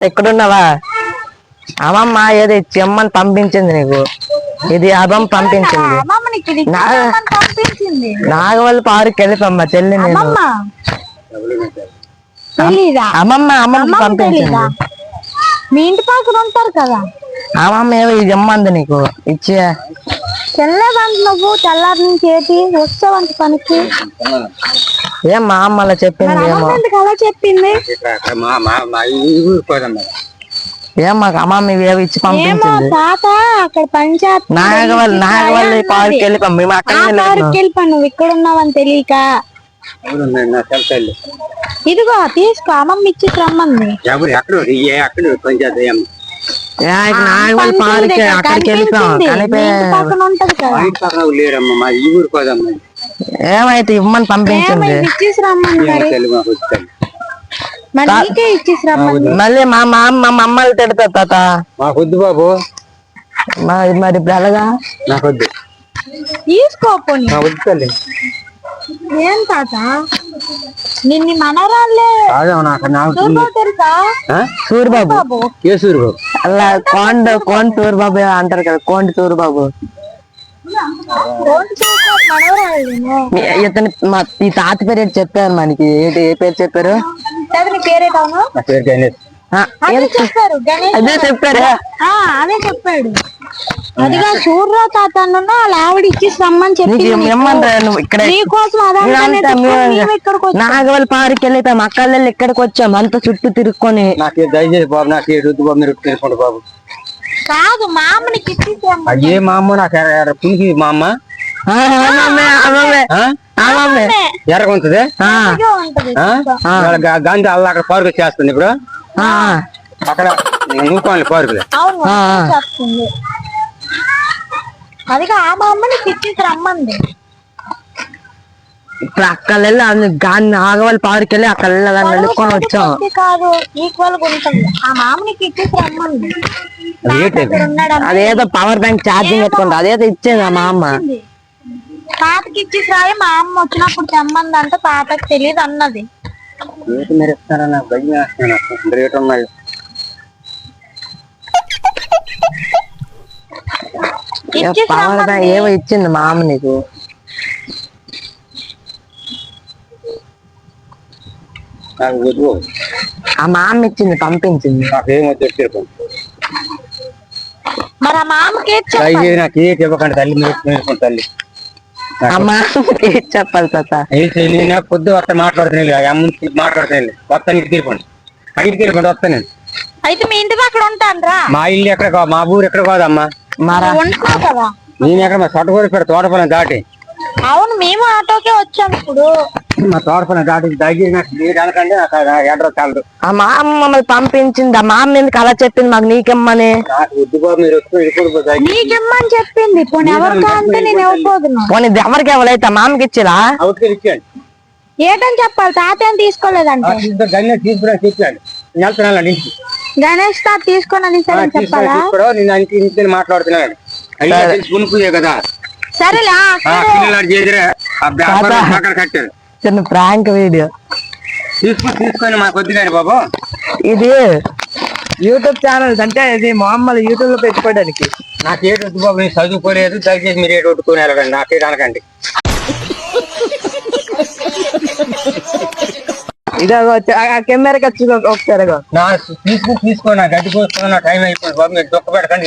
ఎక్కడున్నావా? అమ్మమ్మ ఏదో చెమ్మని పంపించింది నీకు. ఇది అమ్మమ్మ పంపించింది. నాగవల్లి పార్క్ వెళ్ళిపమ్మ చెల్లి నేను. అమ్మమ్మ అమ్మమ్మ పంపించింది. మీ ఇంటి పక్కన ఉంటారు కదా. అమ్మమ్మ ఏమో ఇది ఇమ్మంది నీకు ఇచ్చి. తెల్లవంట నువ్వు తెల్లారి నుంచి ఏంటి వస్తావంట పనికి. ఏం మా అమ్మ అలా చెప్పింది ఏమో. అలా చెప్పింది ఏం మాకు అమ్మమ్మ ఇవేవి ఇచ్చి పంపించింది. తాత అక్కడ పనిచేస్తా నాగవల్లి పార్క్ వెళ్ళిపమ్మ. మేము అక్కడ వెళ్ళిపోయి నువ్వు ఇక్కడ ఉన్నావని తెలియక. ఇదిగో తీసుకో అమ్మమ్మ ఇచ్చి రమ్మంది. నాగవల్లి పార్క్ అక్కడికి వెళ్ళిపోయాం. పక్కన ఉంటది కదా. ఏమైతే ఇవ్వమని పంపించింది. ఇచ్చేసి రమ్మంది. మళ్ళీ మా మమ్మల్ని తిడతారు తాత. మాకొద్దు బాబు. మరి ఇప్పుడు ఎలాగా? నాకొద్దు. తీసుకోపోయి ఏం తాత నిన్ను మనరాళ్ళే. సూరిబాబు ఏ సూరిబాబు? అలా కోండ సూరిబాబు అంటారు కదా. కోండి సూరిబాబు ఇతను ఈ తాత పేరు ఏంటి చెప్పారు మనకి. ఏంటి ఏ పేరు చెప్పారు? అదే చెప్పారు. అదే చెప్పాడు. అదిగా సూర్యరావు తాత వాళ్ళ ఆవిడ ఇచ్చేసి రమ్మని చెప్పి నాగవల్లి పార్క్ వెళ్ళిపోయాం. అక్కడ ఇక్కడికి వచ్చాం అంత చుట్టూ తిరుక్కొని. నాకు దయచేసి బాబు నాకు రుద్దు బాబు మీరు తెలుసుకోండి బాబు. కాదు మా అమ్మకి అయ్యే మా అమ్మ నాకు పులికి మా అమ్మ ఎర్రగుంటది. గాంధీ అలా అక్కడ పార్కు చేస్తుంది ఇప్పుడు. అక్కడ నూకోవాలి పార్కులు. అదిగా ఆ మా అమ్మని ఇచ్చేసి రమ్మంది. ఇప్పుడు అక్కడ నాగవల్లి పార్క్ వెళ్ళి అక్కడ వెళ్ళుకొని వచ్చాం. కాదు ఈక్వల్ గా ఉంటుంది. ఆ మామనికి ఇచ్చేసి రమ్మంది. అదేదో పవర్ బ్యాంక్ ఛార్జింగ్ పెట్టుకుంటా అదేదో ఇచ్చేది మా అమ్మ. తాతకి ఇచ్చేసి రాయి. మా అమ్మ వచ్చినప్పుడు తెమ్మంది అంటే తాతకి తెలియదు అన్నది. పవర్ బ్యాంక్ ఏవో ఇచ్చింది మా అమ్మ నీకు. ఆ మా అమ్మ ఇచ్చింది పంపించింది. మరి ఆ మామకి నాకు చెప్పకండి తల్లి. చెప్పాలి తాత. పొద్దు వస్తా మాట్లాడుతున్నాను మాట్లాడుతున్నాను. వస్తా ఇంటికి తీరుకోండి. ఇంటికి తీరుకోండి వస్తా నేను. అయితే మీ ఇంటి అక్కడ ఉంటాను. మా ఇల్లు ఎక్కడ మా ఊరు ఎక్కడ కాదమ్మా. నేను ఎక్కడ మా తోటకూర పెడ తోటపల్లి దాటి. అవును మేము ఆటోకే వచ్చాము. ఇప్పుడు మా తోటపల్లి దాటి దగ్గర నాకు మీరు అనకండి. అడ్రస్ చాలదు. ఆ మా అమ్మ మమ్మల్ని పంపించింది. ఆ మా అమ్మ ఎందుకు అలా చెప్పింది మాకు నీకెమ్మని. నీకెమ్మని చెప్పింది. పోనీ ఎవరికా అంటే నేను ఇవ్వబోతున్నా. పోనీ ఎవరికి ఎవరైతే మా అమ్మకి ఇచ్చిరా ఏటని చెప్పాలి. తాత ఏం తీసుకోలేదంటే గణేష్ తాత తీసుకున్నది సరే చెప్పాలా. మాట్లాడుతున్నాడు కదా. సరేలే కట్టారు. చిన్న ప్రాంక్ వీడియో తీసుకొని మాకు వద్దు కానీ బాబు. ఇది యూట్యూబ్ ఛానల్ అంటే ఇది మామూలు యూట్యూబ్ లో పెట్టుకోవడానికి. నాకేటు వద్దు బాబు. నేను చదువుకోలేదు. దయచేసి మీరు ఏటు కొట్టుకుని వెళ్ళకండి. నాకేటు అనకండి. ఇదో కెమెరాకి వచ్చి ఒకసారి తీసుకో. నా గడ్డి కోసుకున్న టైం అయిపోయింది బాబు. మీరు దొక్క పెట్టకండి.